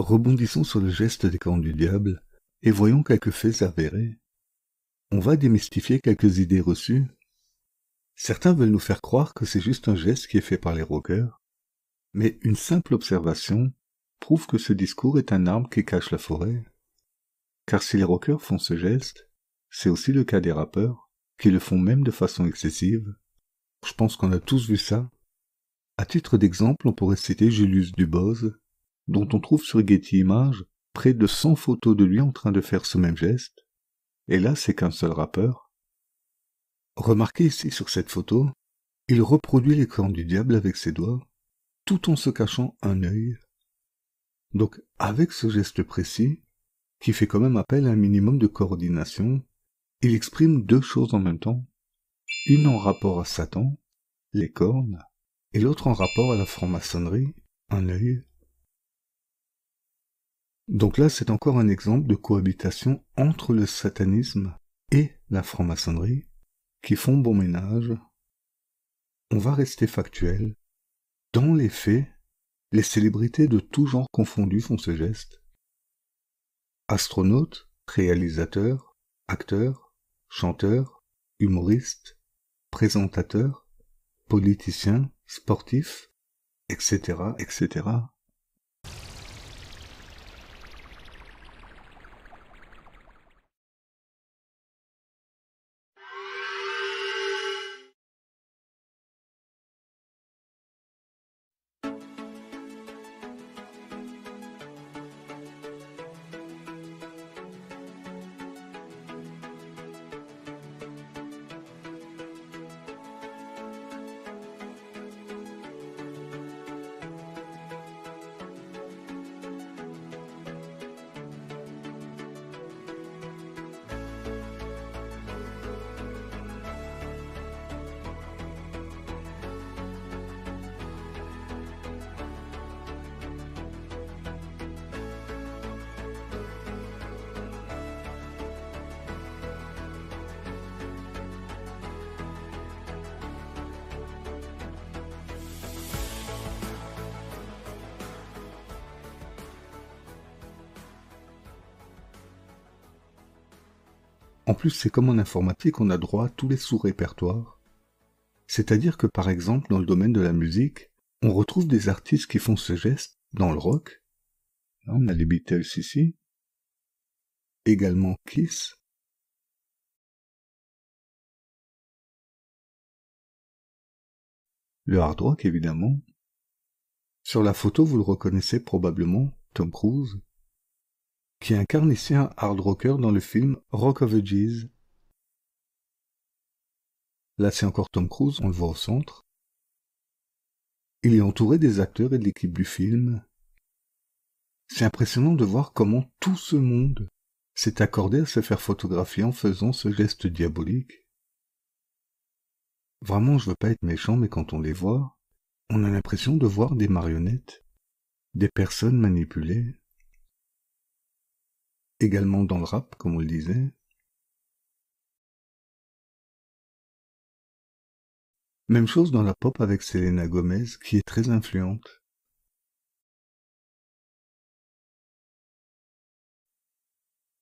Rebondissons sur le geste des cornes du diable et voyons quelques faits avérés. On va démystifier quelques idées reçues. Certains veulent nous faire croire que c'est juste un geste qui est fait par les rockers, mais une simple observation prouve que ce discours est un arbre qui cache la forêt. Car si les rockers font ce geste, c'est aussi le cas des rappeurs, qui le font même de façon excessive. Je pense qu'on a tous vu ça. À titre d'exemple, on pourrait citer Julius Duboz, dont on trouve sur Getty Images près de 100 photos de lui en train de faire ce même geste. Et là, c'est qu'un seul rappeur. Remarquez ici sur cette photo, il reproduit les cornes du diable avec ses doigts, tout en se cachant un œil. Donc, avec ce geste précis, qui fait quand même appel à un minimum de coordination, il exprime deux choses en même temps, une en rapport à Satan, les cornes, et l'autre en rapport à la franc-maçonnerie, un œil. Donc là, c'est encore un exemple de cohabitation entre le satanisme et la franc-maçonnerie, qui font bon ménage. On va rester factuel. Dans les faits, les célébrités de tout genre confondus font ce geste. Astronautes, réalisateurs, acteurs, chanteurs, humoristes, présentateurs, politiciens, sportifs, etc., etc. En plus, c'est comme en informatique, on a droit à tous les sous-répertoires. C'est-à-dire que par exemple, dans le domaine de la musique, on retrouve des artistes qui font ce geste dans le rock. Là, on a les Beatles ici. Également Kiss. Le hard rock, évidemment. Sur la photo, vous le reconnaissez probablement, Tom Cruise, qui incarne ici un hard rocker dans le film Rock of Ages. Là, c'est encore Tom Cruise, on le voit au centre. Il est entouré des acteurs et de l'équipe du film. C'est impressionnant de voir comment tout ce monde s'est accordé à se faire photographier en faisant ce geste diabolique. Vraiment, je veux pas être méchant, mais quand on les voit, on a l'impression de voir des marionnettes, des personnes manipulées. Également dans le rap, comme on le disait. Même chose dans la pop avec Selena Gomez, qui est très influente.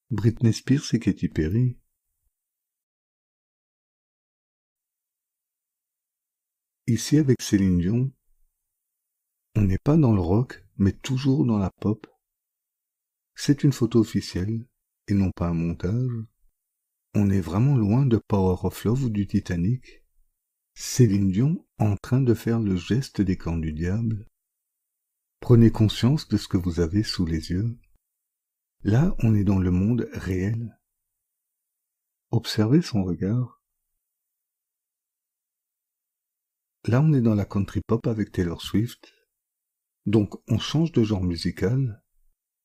Britney Spears et Katy Perry. Ici avec Céline Dion, on n'est pas dans le rock, mais toujours dans la pop. C'est une photo officielle, et non pas un montage. On est vraiment loin de Power of Love ou du Titanic. Céline Dion en train de faire le geste des cornes du diable. Prenez conscience de ce que vous avez sous les yeux. Là, on est dans le monde réel. Observez son regard. Là, on est dans la country pop avec Taylor Swift. Donc, on change de genre musical,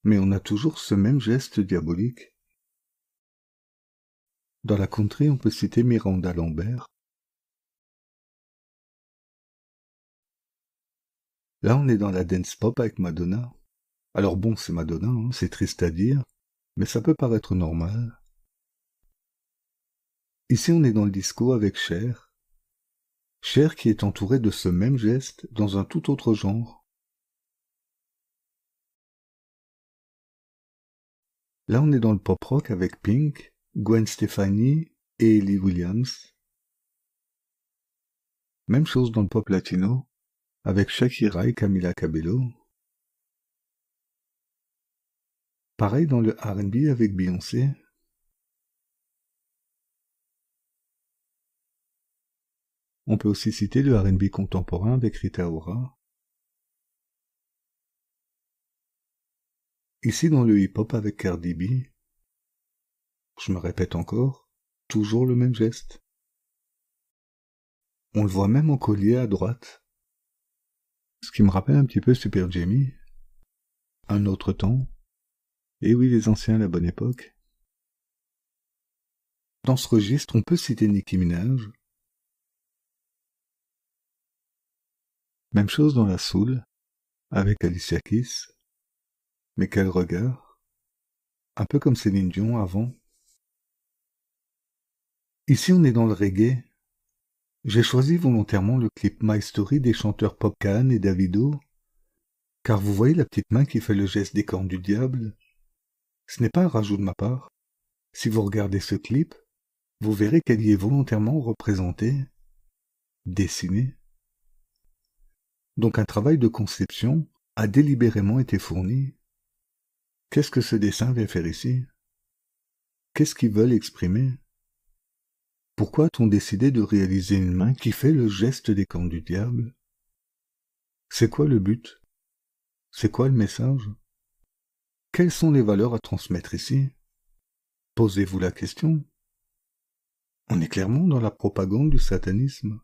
mais on a toujours ce même geste diabolique. Dans la country, on peut citer Miranda Lambert. Là, on est dans la dance pop avec Madonna. Alors bon, c'est Madonna, hein, c'est triste à dire, mais ça peut paraître normal. Ici, on est dans le disco avec Cher. Cher qui est entouré de ce même geste dans un tout autre genre. Là, on est dans le pop-rock avec Pink, Gwen Stefani et Ellie Williams. Même chose dans le pop latino, avec Shakira et Camila Cabello. Pareil dans le R&B avec Beyoncé. On peut aussi citer le R&B contemporain avec Rita Ora. Ici dans le hip-hop avec Cardi B. Je me répète encore, toujours le même geste. On le voit même en collier à droite. Ce qui me rappelle un petit peu Super Jamie. Un autre temps. Et oui, les anciens, la bonne époque. Dans ce registre, on peut citer Nicki Minaj. Même chose dans la soul, avec Alicia Keys. Mais quel regard. Un peu comme Céline Dion avant. Ici, on est dans le reggae. J'ai choisi volontairement le clip My Story des chanteurs Popcaan et Davido, car vous voyez la petite main qui fait le geste des cornes du diable. Ce n'est pas un rajout de ma part. Si vous regardez ce clip, vous verrez qu'elle y est volontairement représentée, dessinée. Donc un travail de conception a délibérément été fourni. Qu'est-ce que ce dessin vient faire ici? Qu'est-ce qu'ils veulent exprimer? Pourquoi a-t-on décidé de réaliser une main qui fait le geste des cornes du diable? C'est quoi le but? C'est quoi le message? Quelles sont les valeurs à transmettre ici? Posez-vous la question. On est clairement dans la propagande du satanisme.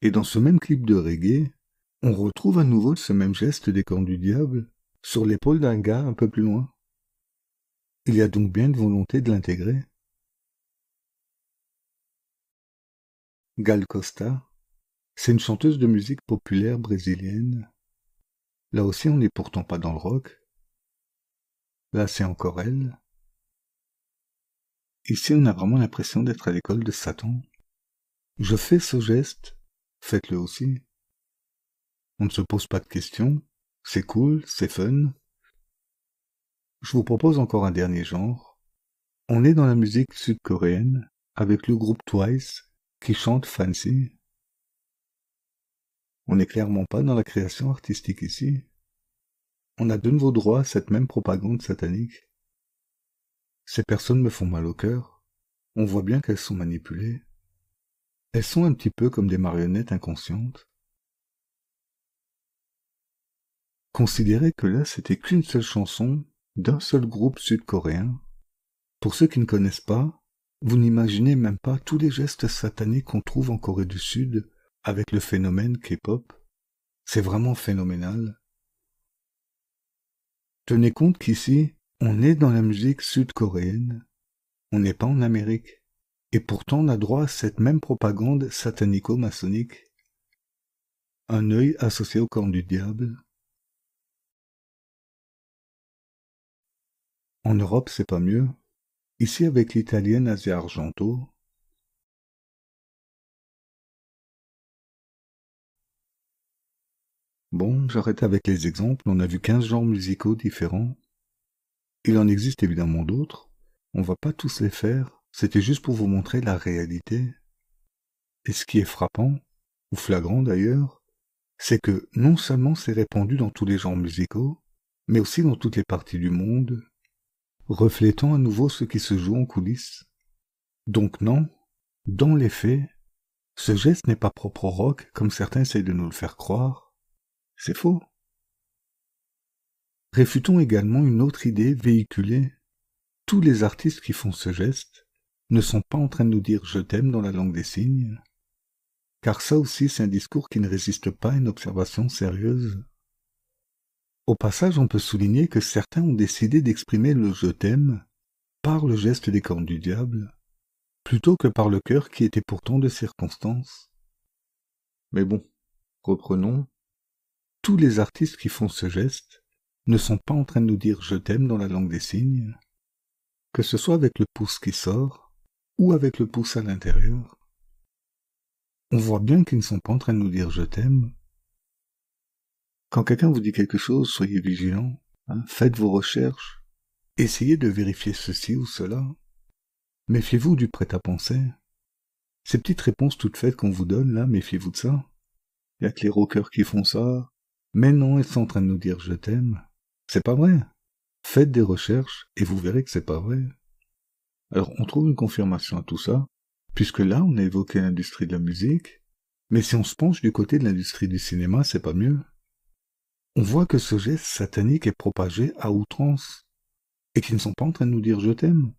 Et dans ce même clip de reggae, on retrouve à nouveau ce même geste des cornes du diable sur l'épaule d'un gars un peu plus loin. Il y a donc bien une volonté de l'intégrer. Gal Costa, c'est une chanteuse de musique populaire brésilienne. Là aussi, on n'est pourtant pas dans le rock. Là, c'est encore elle. Ici, on a vraiment l'impression d'être à l'école de Satan. Je fais ce geste, faites-le aussi. On ne se pose pas de questions, c'est cool, c'est fun. Je vous propose encore un dernier genre. On est dans la musique sud-coréenne, avec le groupe Twice, qui chante Fancy. On n'est clairement pas dans la création artistique ici. On a de nouveau droit à cette même propagande satanique. Ces personnes me font mal au cœur. On voit bien qu'elles sont manipulées. Elles sont un petit peu comme des marionnettes inconscientes. Considérez que là, c'était qu'une seule chanson d'un seul groupe sud-coréen. Pour ceux qui ne connaissent pas, vous n'imaginez même pas tous les gestes sataniques qu'on trouve en Corée du Sud avec le phénomène K-pop. C'est vraiment phénoménal. Tenez compte qu'ici, on est dans la musique sud-coréenne. On n'est pas en Amérique. Et pourtant, on a droit à cette même propagande satanico-maçonnique. Un œil associé au corps du diable. En Europe, c'est pas mieux. Ici, avec l'italienne Asia Argento. Bon, j'arrête avec les exemples. On a vu 15 genres musicaux différents. Il en existe évidemment d'autres. On va pas tous les faire. C'était juste pour vous montrer la réalité. Et ce qui est frappant, ou flagrant d'ailleurs, c'est que non seulement c'est répandu dans tous les genres musicaux, mais aussi dans toutes les parties du monde, reflétant à nouveau ce qui se joue en coulisses. Donc non, dans les faits, ce geste n'est pas propre au rock comme certains essayent de nous le faire croire. C'est faux. Réfutons également une autre idée véhiculée. Tous les artistes qui font ce geste ne sont pas en train de nous dire « je t'aime » dans la langue des signes, car ça aussi c'est un discours qui ne résiste pas à une observation sérieuse. Au passage, on peut souligner que certains ont décidé d'exprimer le « je t'aime » par le geste des cornes du diable, plutôt que par le cœur qui était pourtant de circonstance. Mais bon, reprenons. Tous les artistes qui font ce geste ne sont pas en train de nous dire « je t'aime » dans la langue des signes, que ce soit avec le pouce qui sort ou avec le pouce à l'intérieur. On voit bien qu'ils ne sont pas en train de nous dire « je t'aime ». Quand quelqu'un vous dit quelque chose, soyez vigilant, faites vos recherches. Essayez de vérifier ceci ou cela. Méfiez-vous du prêt-à-penser. Ces petites réponses toutes faites qu'on vous donne, là, méfiez-vous de ça. Il y a que les rockers qui font ça. Mais non, ils sont en train de nous dire « je t'aime ». C'est pas vrai. Faites des recherches et vous verrez que c'est pas vrai. Alors, on trouve une confirmation à tout ça, puisque là, on a évoqué l'industrie de la musique, mais si on se penche du côté de l'industrie du cinéma, c'est pas mieux. On voit que ce geste satanique est propagé à outrance, et qu'ils ne sont pas en train de nous dire « je t'aime ».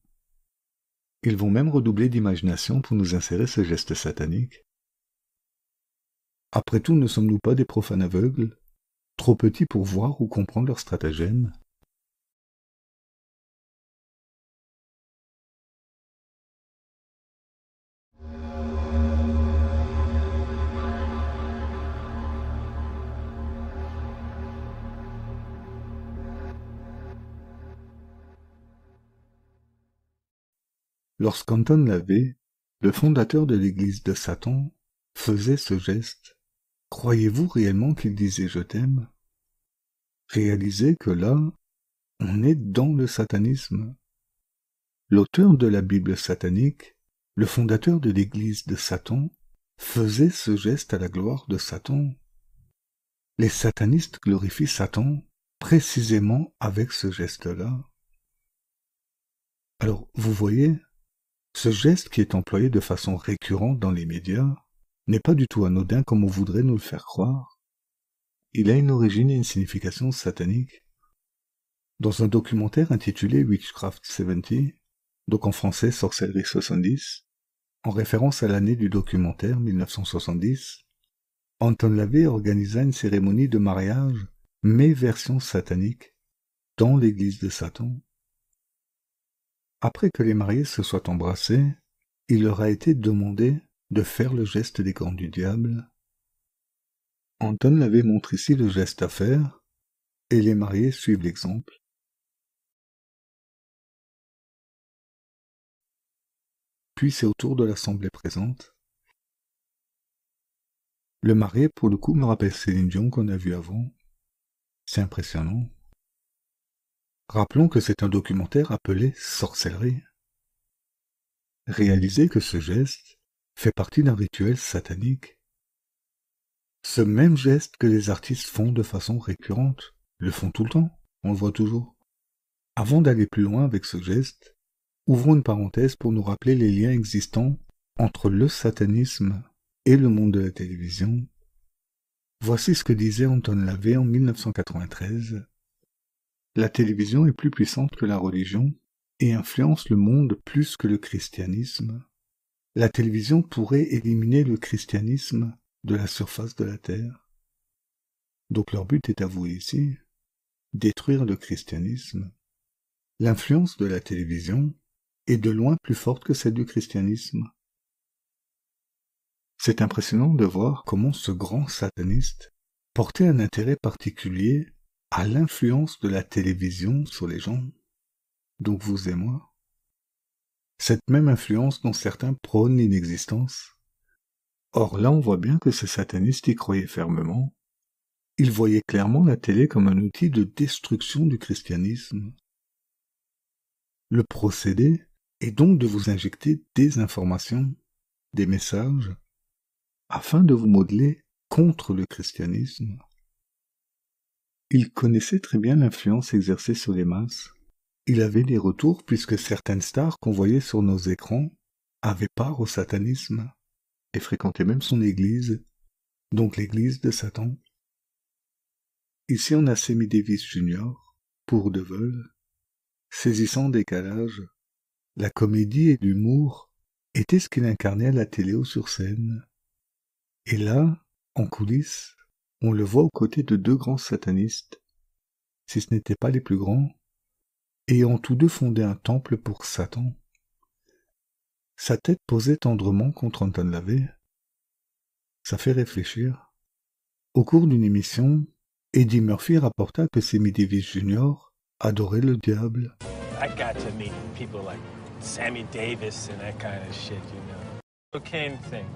Ils vont même redoubler d'imagination pour nous insérer ce geste satanique. Après tout, ne sommes-nous pas des profanes aveugles, trop petits pour voir ou comprendre leur stratagème? Lorsqu'Anton LaVey, le fondateur de l'église de Satan, faisait ce geste, croyez-vous réellement qu'il disait « je t'aime » ? Réalisez que là, on est dans le satanisme. L'auteur de la Bible satanique, le fondateur de l'église de Satan, faisait ce geste à la gloire de Satan. Les satanistes glorifient Satan précisément avec ce geste-là. Alors, vous voyez, ce geste qui est employé de façon récurrente dans les médias n'est pas du tout anodin comme on voudrait nous le faire croire. Il a une origine et une signification satanique. Dans un documentaire intitulé Witchcraft 70, donc en français Sorcellerie 70, en référence à l'année du documentaire 1970, Anton LaVey organisa une cérémonie de mariage, mais version satanique, dans l'église de Satan. Après que les mariés se soient embrassés, il leur a été demandé de faire le geste des gants du diable. Anton LaVey montre ici le geste à faire, et les mariés suivent l'exemple. Puis c'est au tour de l'assemblée présente. Le marié, pour le coup, me rappelle Céline Dion qu'on a vu avant. C'est impressionnant. Rappelons que c'est un documentaire appelé Sorcellerie. Réalisez que ce geste fait partie d'un rituel satanique. Ce même geste que les artistes font de façon récurrente, le font tout le temps, on le voit toujours. Avant d'aller plus loin avec ce geste, ouvrons une parenthèse pour nous rappeler les liens existants entre le satanisme et le monde de la télévision. Voici ce que disait Anton LaVey en 1993. La télévision est plus puissante que la religion et influence le monde plus que le christianisme. La télévision pourrait éliminer le christianisme de la surface de la Terre. Donc leur but est avoué ici, détruire le christianisme. L'influence de la télévision est de loin plus forte que celle du christianisme. C'est impressionnant de voir comment ce grand sataniste portait un intérêt particulier à l'influence de la télévision sur les gens, donc vous et moi. Cette même influence dont certains prônent l'inexistence. Or là on voit bien que ce sataniste y croyait fermement. Il voyait clairement la télé comme un outil de destruction du christianisme. Le procédé est donc de vous injecter des informations, des messages, afin de vous modeler contre le christianisme. Il connaissait très bien l'influence exercée sur les masses. Il avait des retours puisque certaines stars qu'on voyait sur nos écrans avaient part au satanisme et fréquentaient même son église, donc l'église de Satan. Ici on a Sammy Davis Jr., pour de vol, saisissant décalage. La comédie et l'humour étaient ce qu'il incarnait à la télé ou sur scène. Et là, en coulisses, on le voit aux côtés de deux grands satanistes, si ce n'étaient pas les plus grands, ayant tous deux fondé un temple pour Satan. Sa tête posée tendrement contre Anton LaVey. Ça fait réfléchir. Au cours d'une émission, Eddie Murphy rapporta que Sammy Davis Jr. adorait le diable. I got to meet people like Sammy Davis and that kind of shit, you know. Cocaine thing.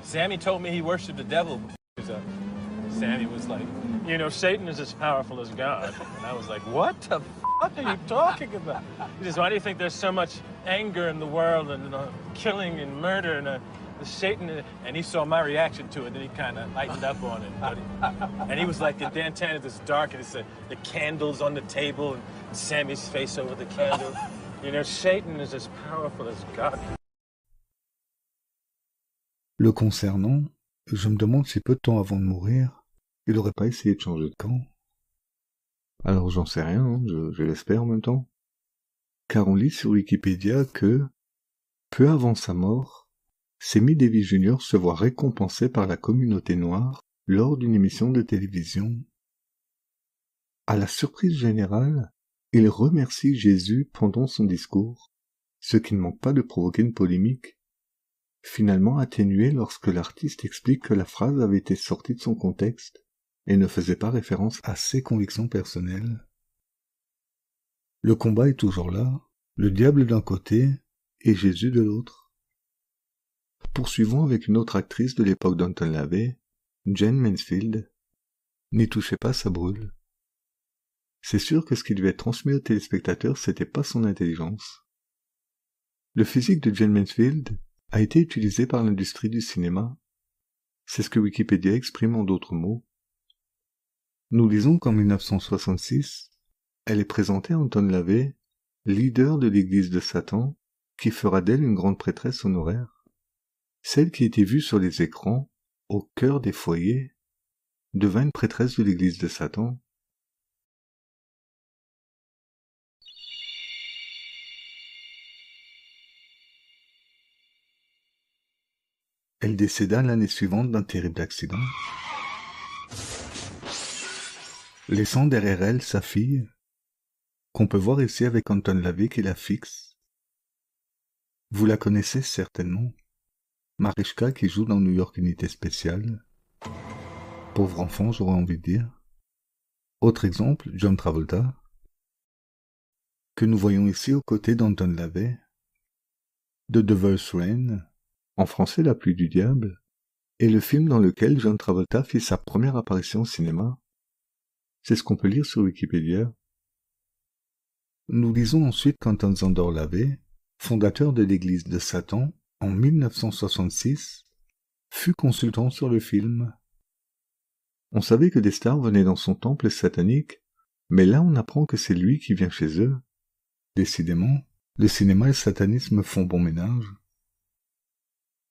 Sammy told me he worshipped the devil. He was a Sammy was like, you know, Satan is as powerful as God. And I was like, what the fuck are you talking about? He says, why do you think there's so much anger in the world and killing and murder and Satan? And he saw my reaction to it, and he kind of lightened up on it. And he was like, in Dantana, it's dark, and it's the candles on the table, and Sammy's face over the candle. You know, Satan is as powerful as God. Le concernant, je me demande si peu de temps avant de mourir, il n'aurait pas essayé de changer de camp. Alors j'en sais rien, hein, je l'espère en même temps. Car on lit sur Wikipédia que, peu avant sa mort, Sammy Davis Jr. se voit récompensé par la communauté noire lors d'une émission de télévision. À la surprise générale, il remercie Jésus pendant son discours, ce qui ne manque pas de provoquer une polémique, finalement atténuée lorsque l'artiste explique que la phrase avait été sortie de son contexte et ne faisait pas référence à ses convictions personnelles. Le combat est toujours là, le diable d'un côté et Jésus de l'autre. Poursuivons avec une autre actrice de l'époque d'Anton LaVey, Jayne Mansfield. N'y touchez pas, ça brûle. C'est sûr que ce qui devait être transmis aux téléspectateurs, c'était pas son intelligence. Le physique de Jayne Mansfield a été utilisé par l'industrie du cinéma. C'est ce que Wikipédia exprime en d'autres mots. Nous lisons qu'en 1966, elle est présentée à Anton LaVey, leader de l'église de Satan, qui fera d'elle une grande prêtresse honoraire. Celle qui était vue sur les écrans, au cœur des foyers, devint une prêtresse de l'église de Satan. Elle décéda l'année suivante d'un terrible accident, laissant derrière elle sa fille, qu'on peut voir ici avec Anton LaVey qui la fixe. Vous la connaissez certainement, Marischka qui joue dans New York Unité Spéciale. Pauvre enfant, j'aurais envie de dire. Autre exemple, John Travolta, que nous voyons ici aux côtés d'Anton LaVey. The Devil's Reign, en français La pluie du diable, est le film dans lequel John Travolta fit sa première apparition au cinéma. C'est ce qu'on peut lire sur Wikipédia. Nous lisons ensuite qu'Anton Szandor LaVey, fondateur de l'église de Satan, en 1966, fut consultant sur le film. On savait que des stars venaient dans son temple satanique, mais là on apprend que c'est lui qui vient chez eux. Décidément, le cinéma et le satanisme font bon ménage.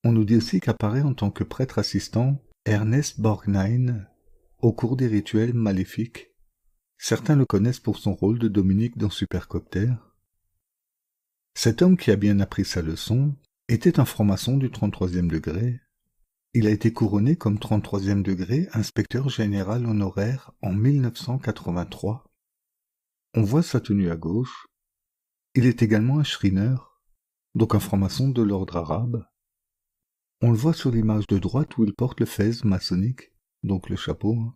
On nous dit aussi qu'apparaît en tant que prêtre assistant Ernest Borgnine au cours des rituels maléfiques. Certains le connaissent pour son rôle de Dominique dans Supercopter. Cet homme qui a bien appris sa leçon était un franc-maçon du 33e degré. Il a été couronné comme 33e degré inspecteur général honoraire en 1983. On voit sa tenue à gauche. Il est également un Shriner, donc un franc-maçon de l'ordre arabe. On le voit sur l'image de droite où il porte le fez maçonnique, donc le chapeau.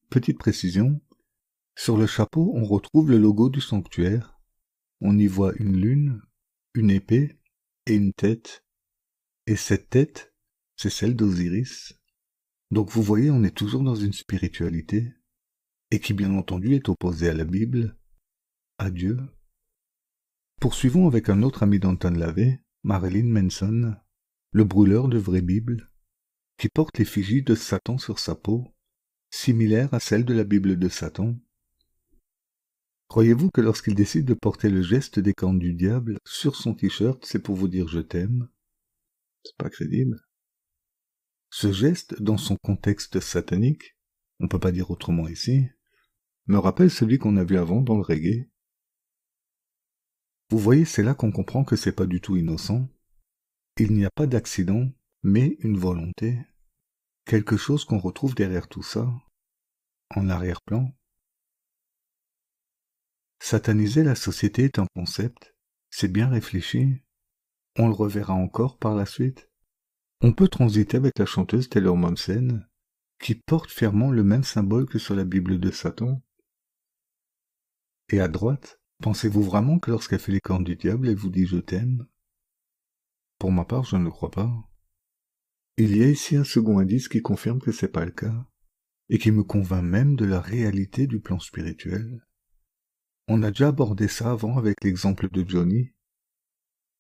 Petite précision, sur le chapeau on retrouve le logo du sanctuaire. On y voit une lune, une épée et une tête. Et cette tête, c'est celle d'Osiris. Donc vous voyez, on est toujours dans une spiritualité, et qui bien entendu est opposée à la Bible, à Dieu. Poursuivons avec un autre ami d'Anton LaVey, Marilyn Manson, le brûleur de vraie Bible, qui porte l'effigie de Satan sur sa peau, similaire à celle de la Bible de Satan. Croyez-vous que lorsqu'il décide de porter le geste des cornes du diable sur son t-shirt, c'est pour vous dire je t'aime? C'est pas crédible. Ce geste, dans son contexte satanique, on peut pas dire autrement ici, me rappelle celui qu'on a vu avant dans le reggae. Vous voyez, c'est là qu'on comprend que c'est pas du tout innocent. Il n'y a pas d'accident, mais une volonté. Quelque chose qu'on retrouve derrière tout ça, en arrière-plan. Sataniser la société est un concept, c'est bien réfléchi. On le reverra encore par la suite. On peut transiter avec la chanteuse Taylor Momsen, qui porte fièrement le même symbole que sur la Bible de Satan. Et à droite, pensez-vous vraiment que lorsqu'elle fait les cornes du diable, elle vous dit « je t'aime » ? Pour ma part, je ne le crois pas. Il y a ici un second indice qui confirme que c'est pas le cas. et qui me convainc même de la réalité du plan spirituel. On a déjà abordé ça avant avec l'exemple de Johnny.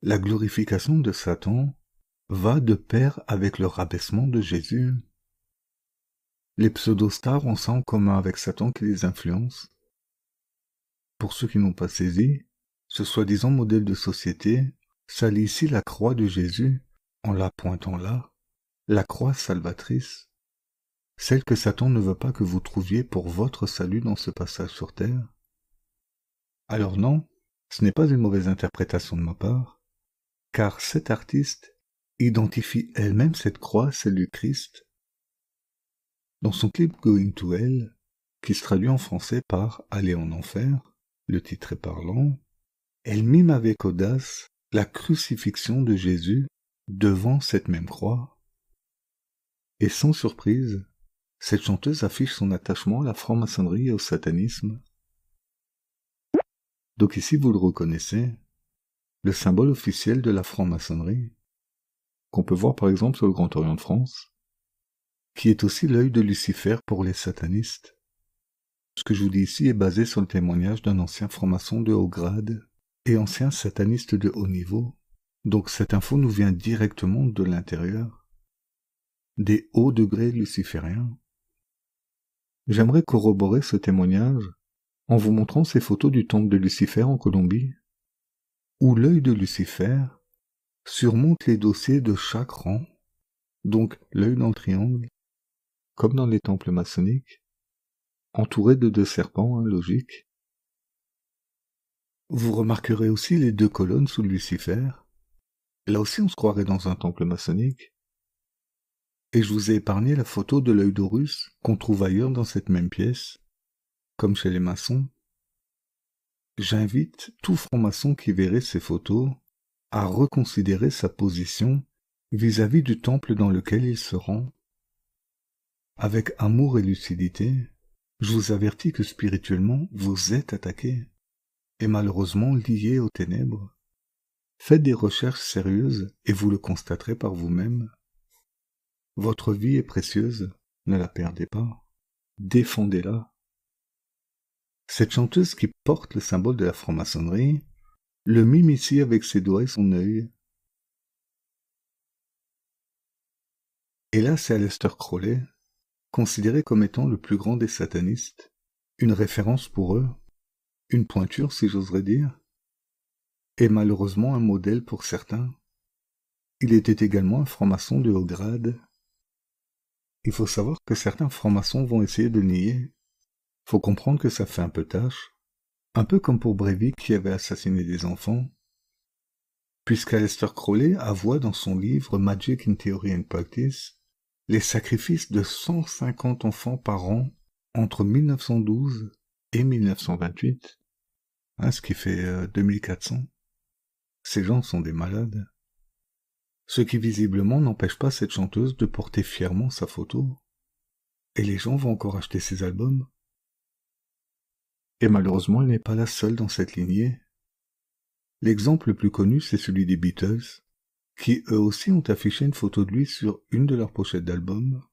La glorification de Satan va de pair avec le rabaissement de Jésus. Les pseudo-stars ont ça en commun avec Satan qui les influence. Pour ceux qui n'ont pas saisi, ce soi-disant modèle de société salit ici la croix de Jésus en la pointant là, la croix salvatrice, celle que Satan ne veut pas que vous trouviez pour votre salut dans ce passage sur terre. Alors non, ce n'est pas une mauvaise interprétation de ma part, car cette artiste identifie elle-même cette croix, celle du Christ. Dans son clip Going to Hell, qui se traduit en français par Aller en enfer, le titre est parlant, elle mime avec audace la crucifixion de Jésus devant cette même croix. Et sans surprise, cette chanteuse affiche son attachement à la franc-maçonnerie et au satanisme. Donc ici vous le reconnaissez, le symbole officiel de la franc-maçonnerie, qu'on peut voir par exemple sur le Grand Orient de France, qui est aussi l'œil de Lucifer pour les satanistes. Ce que je vous dis ici est basé sur le témoignage d'un ancien franc-maçon de haut grade et ancien sataniste de haut niveau, donc cette info nous vient directement de l'intérieur, des hauts degrés lucifériens. J'aimerais corroborer ce témoignage en vous montrant ces photos du temple de Lucifer en Colombie, où l'œil de Lucifer surmonte les dossiers de chaque rang, donc l'œil dans le triangle, comme dans les temples maçonniques, entouré de 2 serpents, logique. Vous remarquerez aussi les 2 colonnes sous Lucifer. Là aussi on se croirait dans un temple maçonnique. Et je vous ai épargné la photo de l'œil d'Horus qu'on trouve ailleurs dans cette même pièce, comme chez les maçons. J'invite tout franc-maçon qui verrait ces photos à reconsidérer sa position vis-à-vis du temple dans lequel il se rend. Avec amour et lucidité, je vous avertis que spirituellement vous êtes attaqué, et malheureusement lié aux ténèbres. Faites des recherches sérieuses et vous le constaterez par vous-même. Votre vie est précieuse, ne la perdez pas, défendez-la. Cette chanteuse qui porte le symbole de la franc-maçonnerie le mime ici avec ses doigts et son œil. Et là, c'est Aleister Crowley, considéré comme étant le plus grand des satanistes, une référence pour eux, une pointure si j'oserais dire, et malheureusement un modèle pour certains. Il était également un franc-maçon de haut grade. Il faut savoir que certains francs-maçons vont essayer de le nier. Faut comprendre que ça fait un peu tâche, un peu comme pour Breivik qui avait assassiné des enfants, puisqu'Aleister Crowley avoua dans son livre Magic in Theory and Practice les sacrifices de 150 enfants par an entre 1912 et 1928, ce qui fait 2400. Ces gens sont des malades. Ce qui visiblement n'empêche pas cette chanteuse de porter fièrement sa photo. Et les gens vont encore acheter ses albums. Et malheureusement, elle n'est pas la seule dans cette lignée. L'exemple le plus connu, c'est celui des Beatles, qui eux aussi ont affiché une photo de lui sur une de leurs pochettes d'albums.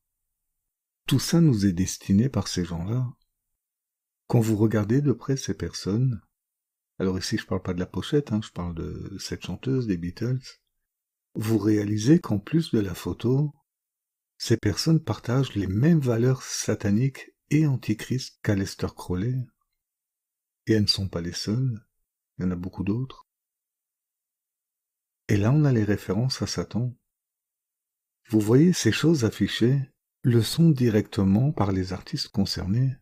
Tout ça nous est destiné par ces gens-là. Quand vous regardez de près ces personnes, alors ici je parle pas de la pochette, je parle de cette chanteuse des Beatles, vous réalisez qu'en plus de la photo, ces personnes partagent les mêmes valeurs sataniques et antichristes qu'Aleister Crowley. Et elles ne sont pas les seules, il y en a beaucoup d'autres. Et là on a les références à Satan. Vous voyez ces choses affichées le sont directement par les artistes concernés.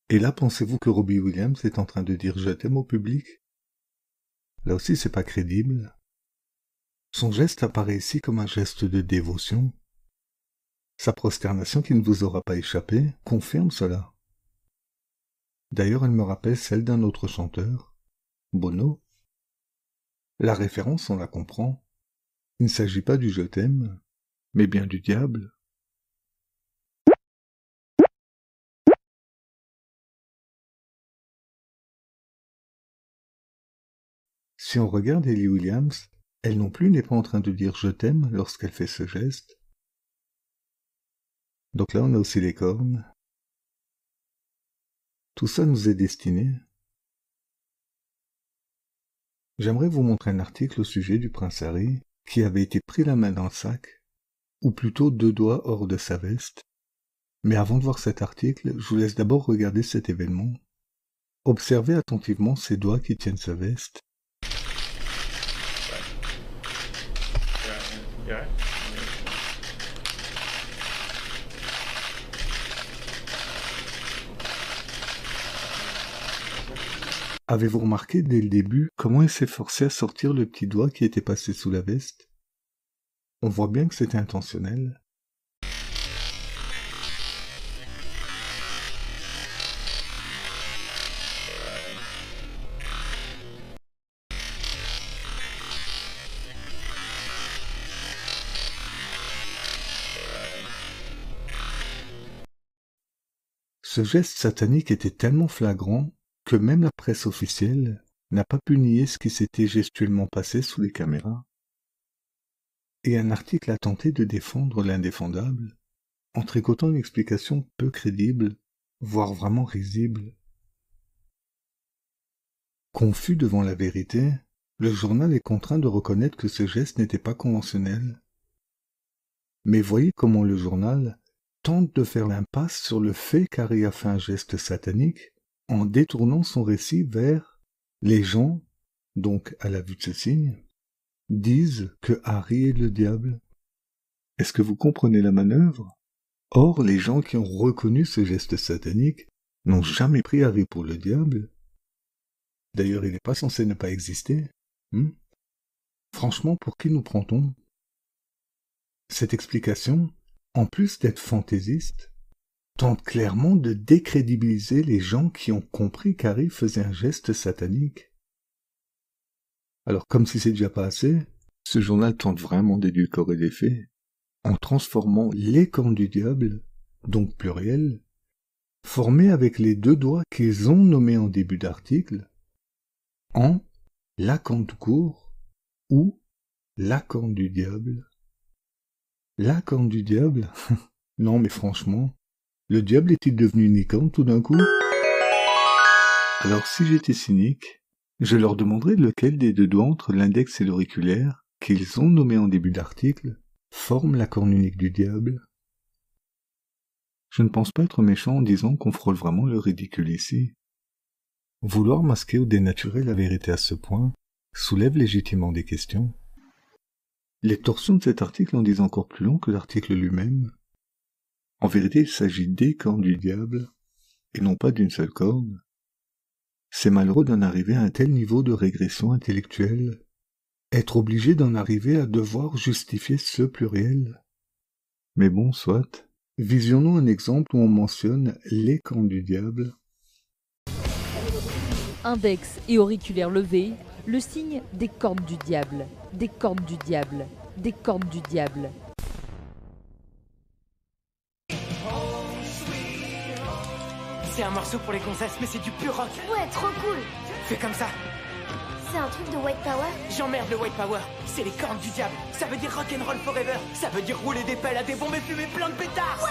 Et là, pensez-vous que Robbie Williams est en train de dire « je t'aime » au public? Là aussi, c'est pas crédible. Son geste apparaît ici comme un geste de dévotion. Sa prosternation qui ne vous aura pas échappé confirme cela. D'ailleurs, elle me rappelle celle d'un autre chanteur, Bono. La référence, on la comprend. Il ne s'agit pas du « je t'aime », mais bien du diable. Si on regarde Ellie Williams, elle non plus n'est pas en train de dire « je t'aime » lorsqu'elle fait ce geste. Donc là, on a aussi les cornes. Tout ça nous est destiné. J'aimerais vous montrer un article au sujet du prince Harry, qui avait été pris la main dans le sac, ou plutôt 2 doigts hors de sa veste. Mais avant de voir cet article, je vous laisse d'abord regarder cet événement. Observez attentivement ces doigts qui tiennent sa veste. Avez-vous remarqué dès le début comment il s'est forcé à sortir le petit doigt qui était passé sous la veste? On voit bien que c'était intentionnel. Ce geste satanique était tellement flagrant que même la presse officielle n'a pas pu nier ce qui s'était gestuellement passé sous les caméras. Et un article a tenté de défendre l'indéfendable, en tricotant une explication peu crédible, voire vraiment risible. Confus devant la vérité, le journal est contraint de reconnaître que ce geste n'était pas conventionnel. Mais voyez comment le journal tente de faire l'impasse sur le fait qu'Harry a fait un geste satanique en détournant son récit vers les gens, donc à la vue de ce signe, disent que Harry est le diable. Est-ce que vous comprenez la manœuvre? Or, les gens qui ont reconnu ce geste satanique n'ont jamais pris Harry pour le diable. D'ailleurs, il n'est pas censé ne pas exister. Franchement, pour qui nous prend-on? Cette explication, en plus d'être fantaisiste, tente clairement de décrédibiliser les gens qui ont compris qu'Harry faisait un geste satanique. Alors, comme si c'est déjà pas assez, ce journal tente vraiment d'édulcorer les faits, en transformant les cornes du diable, donc pluriel, formés avec les 2 doigts qu'ils ont nommés en début d'article, en la corne tout court ou la corne du diable. La corne du diable? Non mais franchement, le diable est-il devenu une licorne tout d'un coup? Alors si j'étais cynique, je leur demanderais lequel des 2 doigts entre l'index et l'auriculaire, qu'ils ont nommé en début d'article, forme la corne unique du diable. Je ne pense pas être méchant en disant qu'on frôle vraiment le ridicule ici. Vouloir masquer ou dénaturer la vérité à ce point soulève légitimement des questions. Les torsions de cet article en disent encore plus long que l'article lui-même. En vérité, il s'agit des cornes du diable, et non pas d'une seule corne. C'est malheureux d'en arriver à un tel niveau de régression intellectuelle, être obligé d'en arriver à devoir justifier ce pluriel. Mais bon, soit. Visionnons un exemple où on mentionne les cornes du diable. Index et auriculaire levé, le signe des cornes du diable, des cornes du diable, des cornes du diable. C'est un morceau pour les gonzesses, mais c'est du pur rock. Ouais, trop cool. Fais comme ça. C'est un truc de white power? J'emmerde le white power. C'est les cornes du diable. Ça veut dire rock'n'roll forever. Ça veut dire rouler des pelles à des bombes et fumer plein de pétards.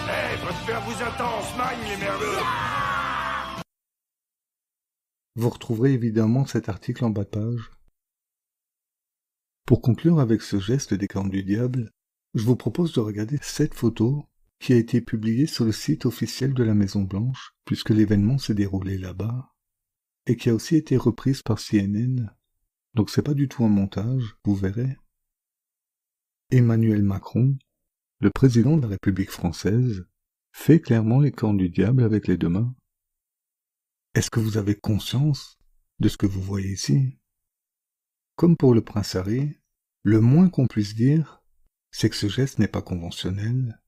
Hey, votre père vous attend, on se magne les merdeux. Vous retrouverez évidemment cet article en bas de page. Pour conclure avec ce geste des cornes du diable, je vous propose de regarder cette photo qui a été publiée sur le site officiel de la Maison Blanche, puisque l'événement s'est déroulé là-bas, et qui a aussi été reprise par CNN, donc c'est pas du tout un montage, vous verrez. Emmanuel Macron, le président de la République française, fait clairement les cornes du diable avec les 2 mains. Est-ce que vous avez conscience de ce que vous voyez ici? Comme pour le prince Harry, le moins qu'on puisse dire, c'est que ce geste n'est pas conventionnel.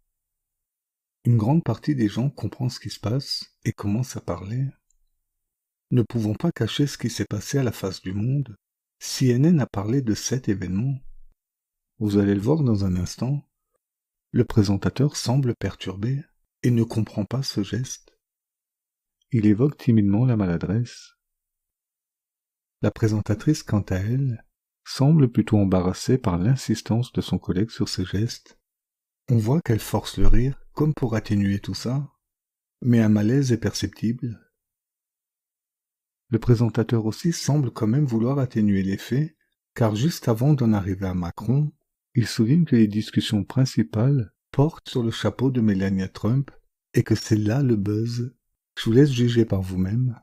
Une grande partie des gens comprend ce qui se passe et commence à parler. Ne pouvons pas cacher ce qui s'est passé à la face du monde. CNN a parlé de cet événement. Vous allez le voir dans un instant. Le présentateur semble perturbé et ne comprend pas ce geste. Il évoque timidement la maladresse. La présentatrice, quant à elle, semble plutôt embarrassée par l'insistance de son collègue sur ce geste. On voit qu'elle force le rire comme pour atténuer tout ça, mais un malaise est perceptible. Le présentateur aussi semble quand même vouloir atténuer l'effet, car juste avant d'en arriver à Macron, il souligne que les discussions principales portent sur le chapeau de Melania Trump et que c'est là le buzz. Je vous laisse juger par vous-même.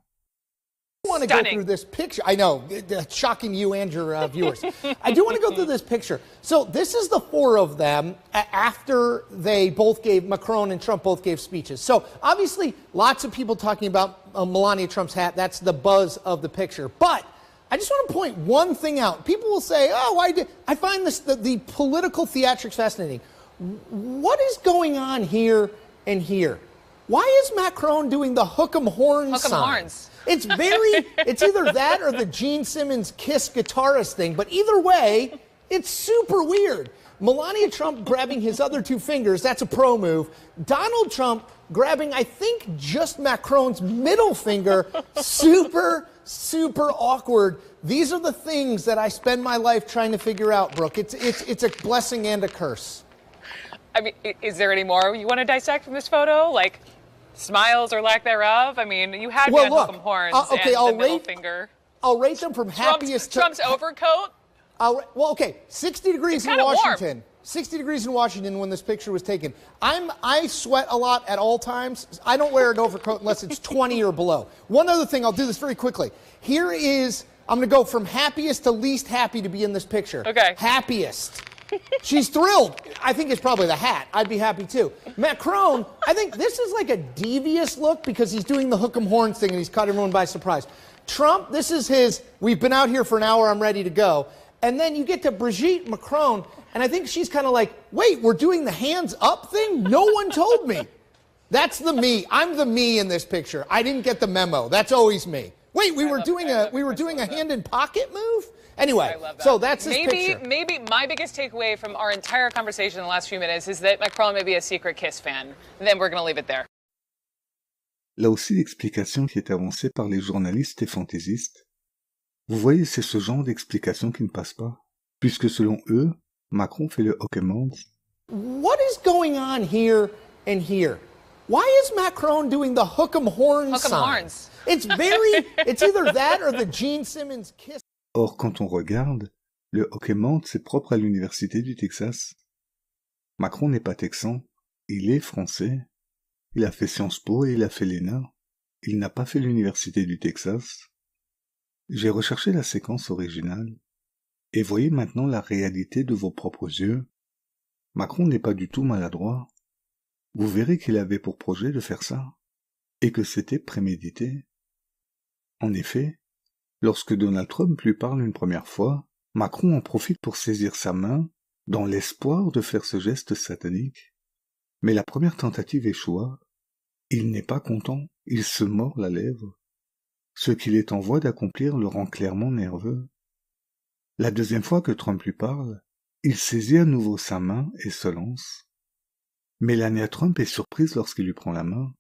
I want to go through this picture. I know, shocking you and your viewers. I do want to go through this picture. So this is the four of them after they both gave, Macron and Trump both gave speeches. So obviously lots of people talking about Melania Trump's hat. That's the buzz of the picture. But I just want to point one thing out. People will say, oh, I find this the political theatrics fascinating. What is going on here and here? Why is Macron doing the hook 'em horns sign? Horns. It's either that or the Gene Simmons Kiss guitarist thing, but either way, it's super weird. Melania Trump grabbing his other two fingers, that's a pro move. Donald Trump grabbing, I think, just Macron's middle finger, super awkward. These are the things that I spend my life trying to figure out, Brooke. It's a blessing and a curse. I mean, is there any more you want to dissect from this photo? Like smiles or lack thereof? I mean, you had me on hook 'em horns and the middle finger. I'll rate them from happiest to... Trump's overcoat? Well, okay, 60 degrees in Washington. 60 degrees in Washington when this picture was taken. I sweat a lot at all times. I don't wear an overcoat unless it's 20 or below. One other thing, I'll do this very quickly. Here is, I'm going to go from happiest to least happy to be in this picture. Okay. Happiest. She's thrilled. I think it's probably the hat. I'd be happy too. Macron, I think this is like a devious look because he's doing the hook 'em horns thing and he's caught everyone by surprise. Trump, this is his, we've been out here for an hour, I'm ready to go. And then you get to Brigitte Macron, and I think she's kind of like, wait, we're doing the hands up thing? No one told me. That's the me. I'm the me in this picture. I didn't get the memo. That's always me. Wait, we were doing a hand in pocket move? Anyway, so that's this picture. Maybe my biggest takeaway from our entire conversation in the last few minutes is that Macron may be a secret Kiss fan. And then we're going to leave it there. Là aussi, l'explication qui est avancée par les journalistes et fantaisistes. Vous voyez, c'est ce genre d'explication qui ne passe pas. Puisque selon eux, Macron fait le hook 'em horns. What is going on here and here? Why is Macron doing the hook 'em horns sign? Horns. It's either that or the Gene Simmons Kiss. Or, quand on regarde, le hook 'em horns c'est propre à l'université du Texas. Macron n'est pas texan, il est français. Il a fait Sciences Po et il a fait l'ENA. Il n'a pas fait l'université du Texas. J'ai recherché la séquence originale. Et voyez maintenant la réalité de vos propres yeux. Macron n'est pas du tout maladroit. Vous verrez qu'il avait pour projet de faire ça. Et que c'était prémédité. En effet, lorsque Donald Trump lui parle une première fois, Macron en profite pour saisir sa main dans l'espoir de faire ce geste satanique. Mais la première tentative échoua. Il n'est pas content, il se mord la lèvre. Ce qu'il est en voie d'accomplir le rend clairement nerveux. La deuxième fois que Trump lui parle, il saisit à nouveau sa main et se lance. Melania Trump est surprise lorsqu'il lui prend la main.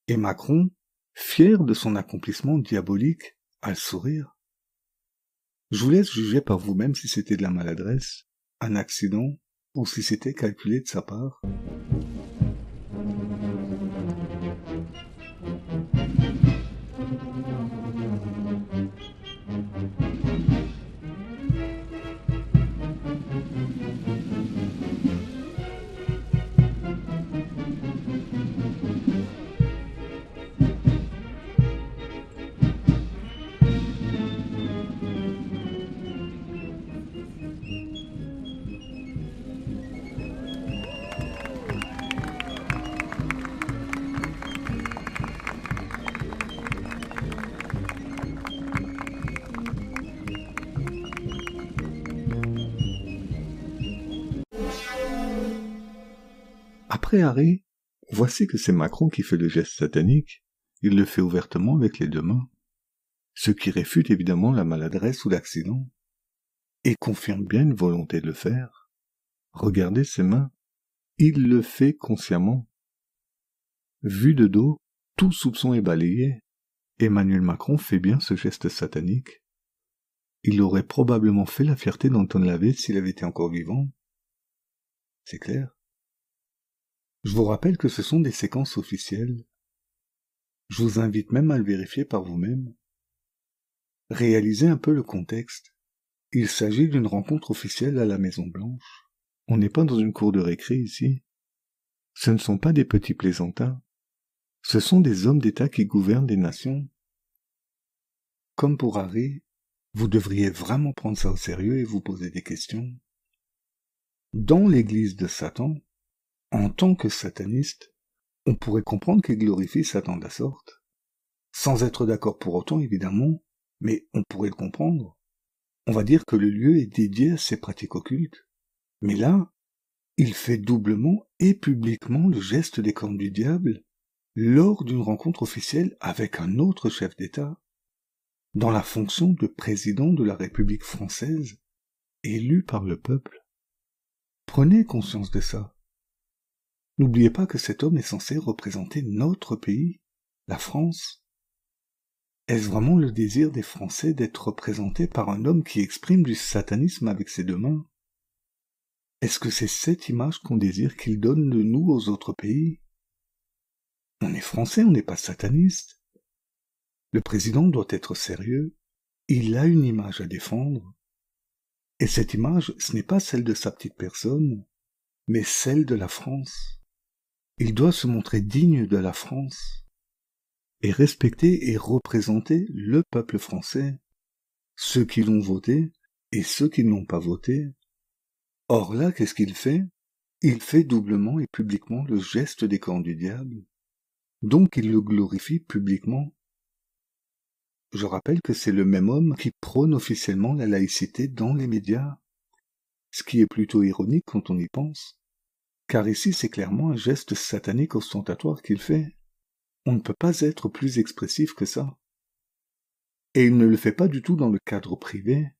Et Macron, fier de son accomplissement diabolique, a le sourire. Je vous laisse juger par vous-même si c'était de la maladresse, un accident, ou si c'était calculé de sa part. Après Harry, voici que c'est Macron qui fait le geste satanique. Il le fait ouvertement avec les deux mains. Ce qui réfute évidemment la maladresse ou l'accident. Et confirme bien une volonté de le faire. Regardez ses mains. Il le fait consciemment. Vu de dos, tout soupçon est balayé. Emmanuel Macron fait bien ce geste satanique. Il aurait probablement fait la fierté d'Anton Lavey s'il avait été encore vivant. C'est clair. Je vous rappelle que ce sont des séquences officielles. Je vous invite même à le vérifier par vous-même. Réalisez un peu le contexte. Il s'agit d'une rencontre officielle à la Maison-Blanche. On n'est pas dans une cour de récré ici. Ce ne sont pas des petits plaisantins. Ce sont des hommes d'État qui gouvernent des nations. Comme pour Harry, vous devriez vraiment prendre ça au sérieux et vous poser des questions. Dans l'église de Satan, en tant que sataniste, on pourrait comprendre qu'il glorifie Satan de la sorte. Sans être d'accord pour autant, évidemment, mais on pourrait le comprendre. On va dire que le lieu est dédié à ces pratiques occultes. Mais là, il fait doublement et publiquement le geste des cornes du diable lors d'une rencontre officielle avec un autre chef d'État, dans la fonction de président de la République française, élu par le peuple. Prenez conscience de ça. N'oubliez pas que cet homme est censé représenter notre pays, la France. Est-ce vraiment le désir des Français d'être représentés par un homme qui exprime du satanisme avec ses deux mains? Est-ce que c'est cette image qu'on désire qu'il donne de nous aux autres pays? On est Français, on n'est pas sataniste. Le président doit être sérieux. Il a une image à défendre. Et cette image, ce n'est pas celle de sa petite personne, mais celle de la France. Il doit se montrer digne de la France et respecter et représenter le peuple français, ceux qui l'ont voté et ceux qui ne l'ont pas voté. Or là, qu'est-ce qu'il fait? Il fait doublement et publiquement le geste des cornes du diable. Donc il le glorifie publiquement. Je rappelle que c'est le même homme qui prône officiellement la laïcité dans les médias, ce qui est plutôt ironique quand on y pense, car ici c'est clairement un geste satanique ostentatoire qu'il fait. On ne peut pas être plus expressif que ça. Et il ne le fait pas du tout dans le cadre privé.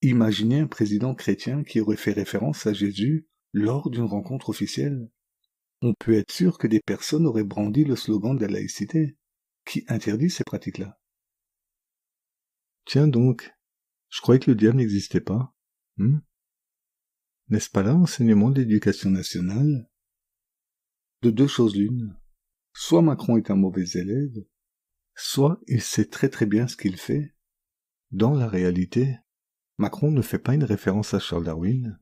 Imaginez un président chrétien qui aurait fait référence à Jésus lors d'une rencontre officielle. On peut être sûr que des personnes auraient brandi le slogan de la laïcité, qui interdit ces pratiques-là. Tiens donc, je croyais que le diable n'existait pas. N'est-ce pas là l'enseignement de l'éducation nationale? De deux choses l'une. Soit Macron est un mauvais élève, soit il sait très très bien ce qu'il fait. Dans la réalité, Macron ne fait pas une référence à Charles Darwin,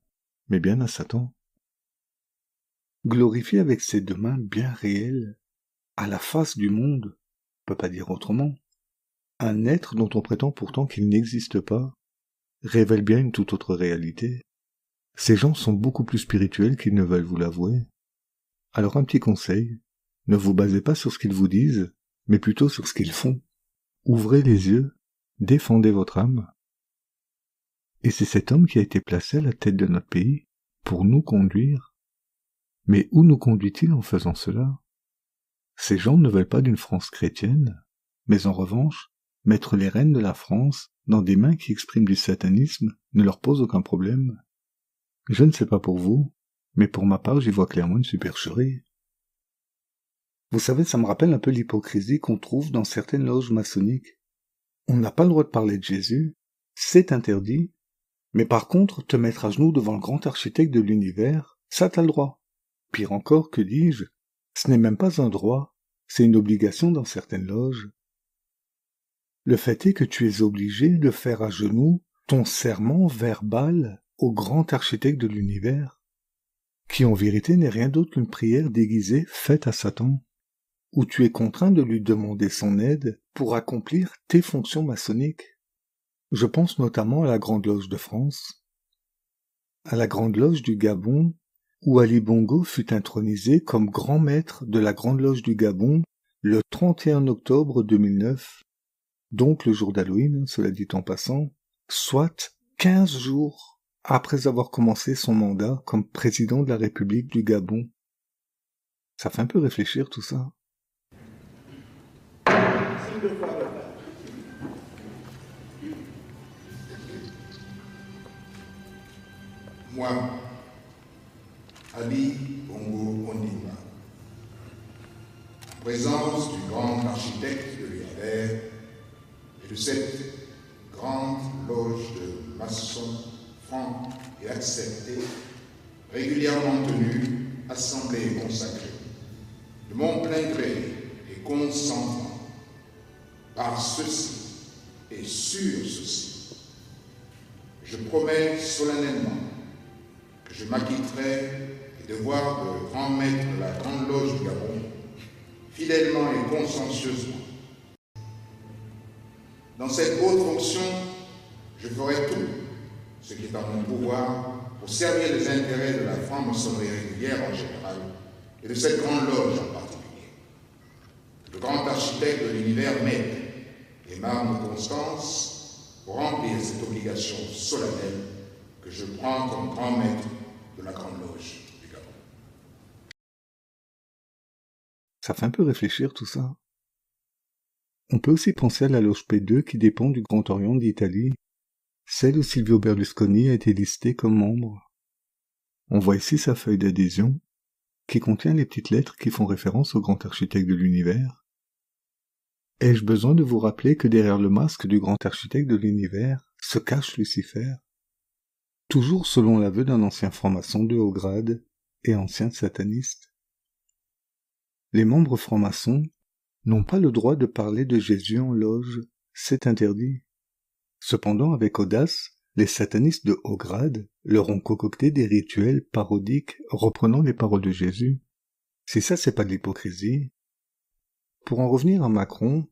mais bien à Satan. Glorifier avec ses deux mains bien réelles, à la face du monde, on peut pas dire autrement, un être dont on prétend pourtant qu'il n'existe pas, révèle bien une toute autre réalité. Ces gens sont beaucoup plus spirituels qu'ils ne veulent vous l'avouer. Alors un petit conseil, ne vous basez pas sur ce qu'ils vous disent, mais plutôt sur ce qu'ils font. Ouvrez les yeux, défendez votre âme. Et c'est cet homme qui a été placé à la tête de notre pays pour nous conduire. Mais où nous conduit-il en faisant cela? Ces gens ne veulent pas d'une France chrétienne, mais en revanche, mettre les rênes de la France dans des mains qui expriment du satanisme ne leur pose aucun problème. Je ne sais pas pour vous, mais pour ma part j'y vois clairement une supercherie. Vous savez, ça me rappelle un peu l'hypocrisie qu'on trouve dans certaines loges maçonniques. On n'a pas le droit de parler de Jésus, c'est interdit, mais par contre, te mettre à genoux devant le grand architecte de l'univers, ça t'as le droit. Pire encore, que dis-je, ce n'est même pas un droit, c'est une obligation dans certaines loges. Le fait est que tu es obligé de faire à genoux ton serment verbal au grand architecte de l'univers, qui en vérité n'est rien d'autre qu'une prière déguisée faite à Satan, où tu es contraint de lui demander son aide pour accomplir tes fonctions maçonniques. Je pense notamment à la Grande Loge de France, à la Grande Loge du Gabon, où Ali Bongo fut intronisé comme grand maître de la Grande Loge du Gabon le 31 octobre 2009, donc le jour d'Halloween, cela dit en passant, soit 15 jours après avoir commencé son mandat comme président de la République du Gabon. Ça fait un peu réfléchir tout ça. Moi, Ali Bongo Ondimba. En présence du grand architecte de l'univers et de cette grande loge de maçons francs et acceptés, régulièrement tenue, assemblée et consacrée, de mon plein gré et consentement, par ceci et sur ceci, je promets solennellement que je m'acquitterai des devoirs de grand maître de la Grande Loge du Gabon, fidèlement et consciencieusement. Dans cette haute fonction, je ferai tout ce qui est en mon pouvoir pour servir les intérêts de la franc-maçonnerie régulière en général et de cette Grande Loge en particulier. Le grand architecte de l'univers m'aide et m'arme de constance pour remplir cette obligation solennelle que je prends comme grand maître de la Grande Loge du Gabon. Ça fait un peu réfléchir tout ça. On peut aussi penser à la loge P2 qui dépend du Grand Orient d'Italie, celle où Silvio Berlusconi a été listé comme membre. On voit ici sa feuille d'adhésion, qui contient les petites lettres qui font référence au grand architecte de l'univers. Ai-je besoin de vous rappeler que derrière le masque du grand architecte de l'univers se cache Lucifer, toujours selon l'aveu d'un ancien franc-maçon de haut grade et ancien sataniste? Les membres francs-maçons n'ont pas le droit de parler de Jésus en loge, c'est interdit. Cependant, avec audace, les satanistes de haut grade leur ont concocté des rituels parodiques reprenant les paroles de Jésus. Si ça, c'est pas de l'hypocrisie. Pour en revenir à Macron,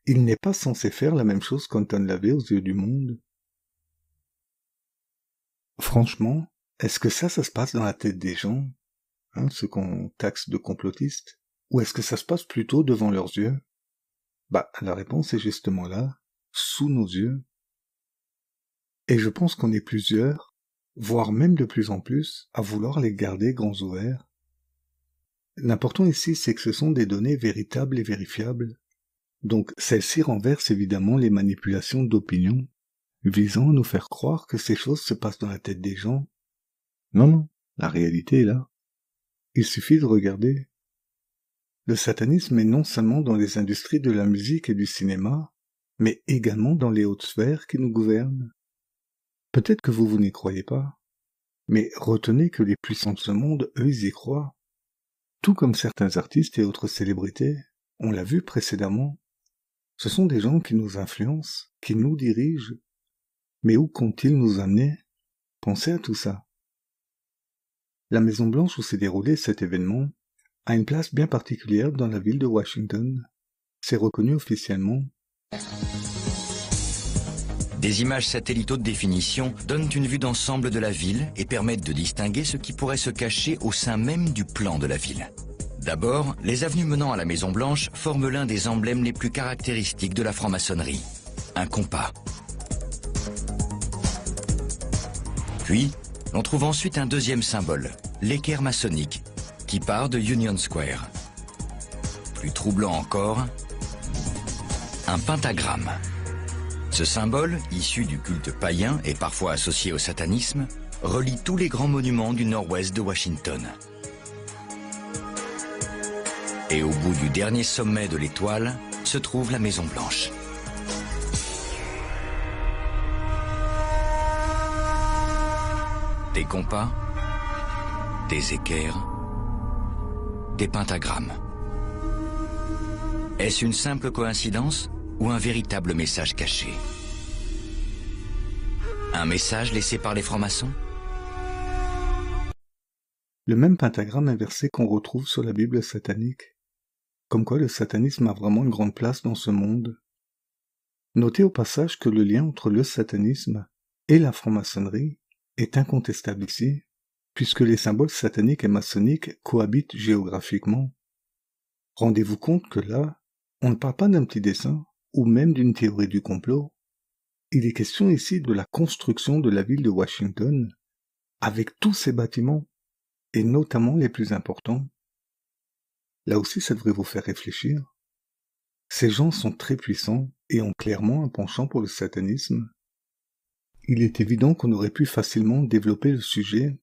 il n'est pas censé faire la même chose qu'Anton Lavey aux yeux du monde. Franchement, est-ce que ça se passe dans la tête des gens, ceux qu'on taxe de complotistes, ou est-ce que ça se passe plutôt devant leurs yeux? La réponse est justement là, sous nos yeux. Et je pense qu'on est plusieurs, voire même de plus en plus, à vouloir les garder grands ouverts. L'important ici, c'est que ce sont des données véritables et vérifiables. Donc, celles-ci renversent évidemment les manipulations d'opinion, visant à nous faire croire que ces choses se passent dans la tête des gens. Non, la réalité est là. Il suffit de regarder. Le satanisme est non seulement dans les industries de la musique et du cinéma, mais également dans les hautes sphères qui nous gouvernent. Peut-être que vous n'y croyez pas, mais retenez que les puissants de ce monde, eux, ils y croient. Tout comme certains artistes et autres célébrités, on l'a vu précédemment. Ce sont des gens qui nous influencent, qui nous dirigent. Mais où comptent-ils nous amener? Pensez à tout ça. La Maison Blanche où s'est déroulé cet événement a une place bien particulière dans la ville de Washington. C'est reconnu officiellement. Des images satellites haute définition donnent une vue d'ensemble de la ville et permettent de distinguer ce qui pourrait se cacher au sein même du plan de la ville. D'abord, les avenues menant à la Maison Blanche forment l'un des emblèmes les plus caractéristiques de la franc-maçonnerie, un compas. Puis, on trouve ensuite un deuxième symbole, l'équerre maçonnique, qui part de Union Square. Plus troublant encore, un pentagramme. Ce symbole, issu du culte païen et parfois associé au satanisme, relie tous les grands monuments du nord-ouest de Washington. Et au bout du dernier sommet de l'étoile se trouve la Maison Blanche. Des compas, des équerres, des pentagrammes. Est-ce une simple coïncidence ou un véritable message caché? Un message laissé par les francs-maçons? Le même pentagramme inversé qu'on retrouve sur la Bible satanique. Comme quoi le satanisme a vraiment une grande place dans ce monde. Notez au passage que le lien entre le satanisme et la franc-maçonnerie est incontestable ici, puisque les symboles sataniques et maçonniques cohabitent géographiquement. Rendez-vous compte que là, on ne parle pas d'un petit dessin, ou même d'une théorie du complot. Il est question ici de la construction de la ville de Washington, avec tous ses bâtiments, et notamment les plus importants. Là aussi, ça devrait vous faire réfléchir. Ces gens sont très puissants et ont clairement un penchant pour le satanisme. Il est évident qu'on aurait pu facilement développer le sujet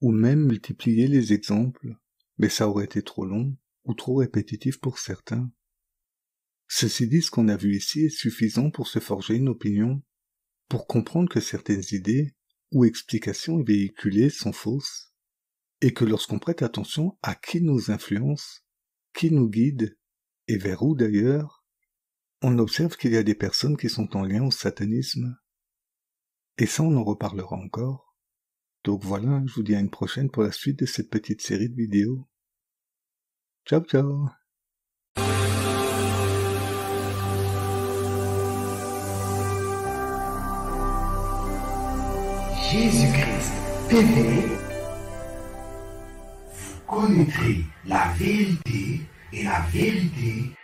ou même multiplier les exemples, mais ça aurait été trop long ou trop répétitif pour certains. Ceci dit, ce qu'on a vu ici est suffisant pour se forger une opinion, pour comprendre que certaines idées ou explications véhiculées sont fausses, et que lorsqu'on prête attention à qui nous influence, qui nous guide, et vers où d'ailleurs, on observe qu'il y a des personnes qui sont en lien au satanisme. Et ça, on en reparlera encore. Donc voilà, je vous dis à une prochaine pour la suite de cette petite série de vidéos. Ciao, ciao! Jésus-Christ TV, vous connaîtrez la vérité et la vérité